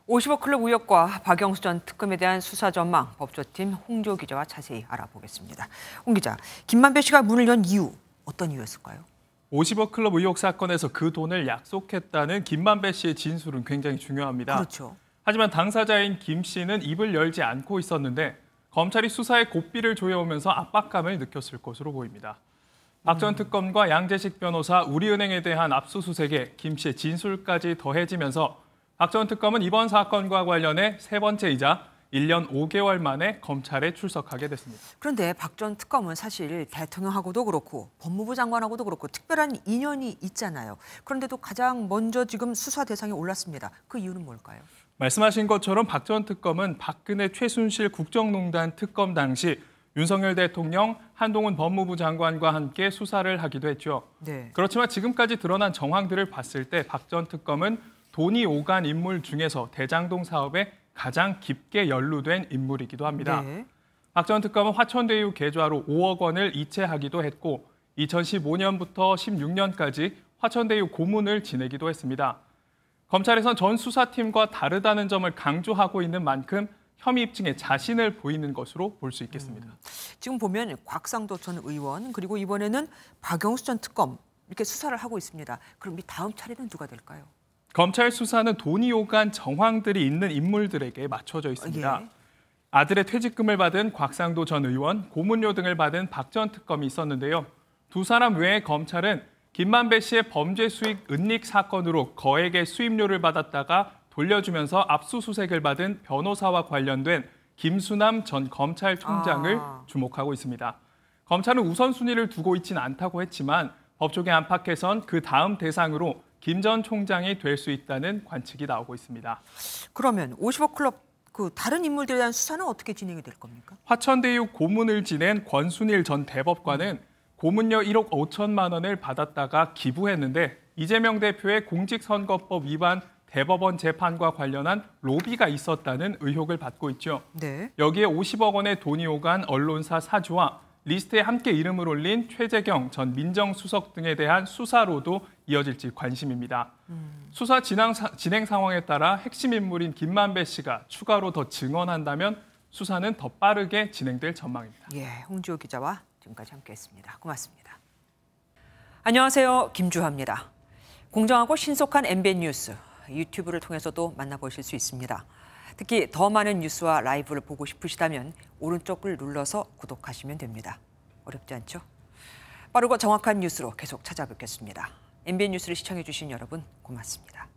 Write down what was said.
50억 클럽 의혹과 박영수 전 특검에 대한 수사 전망 법조팀 홍조 기자와 자세히 알아보겠습니다. 홍 기자, 김만배 씨가 문을 연 이유, 어떤 이유였을까요? 50억 클럽 의혹 사건에서 그 돈을 약속했다는 김만배 씨의 진술은 굉장히 중요합니다. 그렇죠. 하지만 당사자인 김 씨는 입을 열지 않고 있었는데 검찰이 수사에 고삐를 조여오면서 압박감을 느꼈을 것으로 보입니다. 박 전 특검과 양재식 변호사, 우리은행에 대한 압수수색에 김 씨의 진술까지 더해지면서 박 전 특검은 이번 사건과 관련해 세 번째이자 1년 5개월 만에 검찰에 출석하게 됐습니다. 그런데 박 전 특검은 사실 대통령하고도 그렇고 법무부 장관하고도 그렇고 특별한 인연이 있잖아요. 그런데도 가장 먼저 지금 수사 대상에 올랐습니다. 그 이유는 뭘까요? 말씀하신 것처럼 박 전 특검은 박근혜 최순실 국정농단 특검 당시 윤석열 대통령, 한동훈 법무부 장관과 함께 수사를 하기도 했죠. 네. 그렇지만 지금까지 드러난 정황들을 봤을 때 박 전 특검은 돈이 오간 인물 중에서 대장동 사업에 가장 깊게 연루된 인물이기도 합니다. 네. 박 전 특검은 화천대유 계좌로 5억 원을 이체하기도 했고 2015년부터 16년까지 화천대유 고문을 지내기도 했습니다. 검찰에선 전 수사팀과 다르다는 점을 강조하고 있는 만큼 혐의 입증에 자신을 보이는 것으로 볼 수 있겠습니다. 지금 보면 곽상도 전 의원 그리고 이번에는 박영수 전 특검 이렇게 수사를 하고 있습니다. 그럼 이 다음 차례는 누가 될까요? 검찰 수사는 돈이 오간 정황들이 있는 인물들에게 맞춰져 있습니다. 예. 아들의 퇴직금을 받은 곽상도 전 의원, 고문료 등을 받은 박 전 특검이 있었는데요. 두 사람 외에 검찰은 김만배 씨의 범죄 수익 은닉 사건으로 거액의 수임료를 받았다가 돌려주면서 압수수색을 받은 변호사와 관련된 김수남 전 검찰총장을 주목하고 있습니다. 검찰은 우선순위를 두고 있지는 않다고 했지만 법조계 안팎에선 그 다음 대상으로 김 전 총장이 될 수 있다는 관측이 나오고 있습니다. 그러면 50억 클럽 그 다른 인물들에 대한 수사는 어떻게 진행이 될 겁니까? 화천대유 고문을 지낸 권순일 전 대법관은 고문료 1억 5천만 원을 받았다가 기부했는데 이재명 대표의 공직선거법 위반 대법원 재판과 관련한 로비가 있었다는 의혹을 받고 있죠. 네. 여기에 50억 원의 돈이 오간 언론사 사주와 리스트에 함께 이름을 올린 최재경 전 민정수석 등에 대한 수사로도 이어질지 관심입니다. 수사 진행 상황에 따라 핵심 인물인 김만배 씨가 추가로 더 증언한다면 수사는 더 빠르게 진행될 전망입니다. 예, 홍지호 기자와 지금까지 함께했습니다. 고맙습니다. 안녕하세요, 김주하입니다. 공정하고 신속한 MBN 뉴스 유튜브를 통해서도 만나보실 수 있습니다. 특히 더 많은 뉴스와 라이브를 보고 싶으시다면 오른쪽을 눌러서 구독하시면 됩니다. 어렵지 않죠? 빠르고 정확한 뉴스로 계속 찾아뵙겠습니다. MBN 뉴스를 시청해 주신 여러분 고맙습니다.